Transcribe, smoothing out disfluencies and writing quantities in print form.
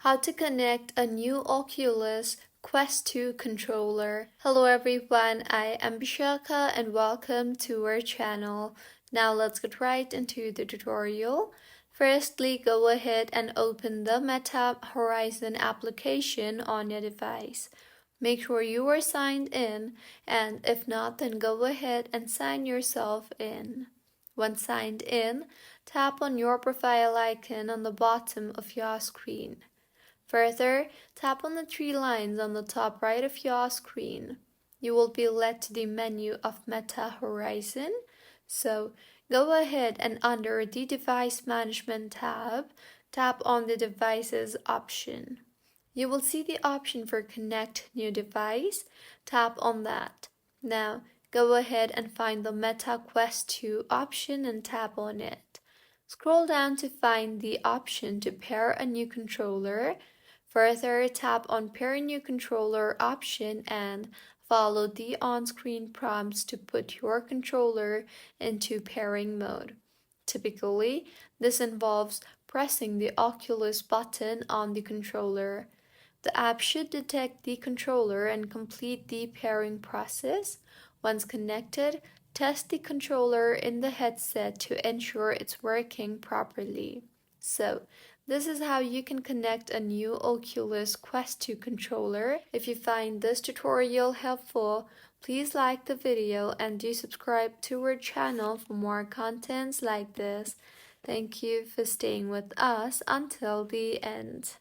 How to connect a new Oculus Quest 2 controller. Hello everyone, I am Bishaka and welcome to our channel. Now let's get right into the tutorial. Firstly, go ahead and open the Meta Horizon application on your device. Make sure you are signed in, and if not, then go ahead and sign yourself in. Once signed in, tap on your profile icon on the bottom of your screen. Further, tap on the three lines on the top right of your screen. You will be led to the menu of Meta Horizon. So, go ahead and under the Device Management tab, tap on the Devices option. You will see the option for Connect New Device. Tap on that. Now, go ahead and find the Meta Quest 2 option and tap on it. Scroll down to find the option to pair a new controller. Further, tap on Pair New Controller option and follow the on-screen prompts to put your controller into pairing mode. Typically, this involves pressing the Oculus button on the controller. The app should detect the controller and complete the pairing process. Once connected, test the controller in the headset to ensure it's working properly. So, this is how you can connect a new Oculus Quest 2 controller. If you find this tutorial helpful, please like the video and do subscribe to our channel for more contents like this. Thank you for staying with us until the end.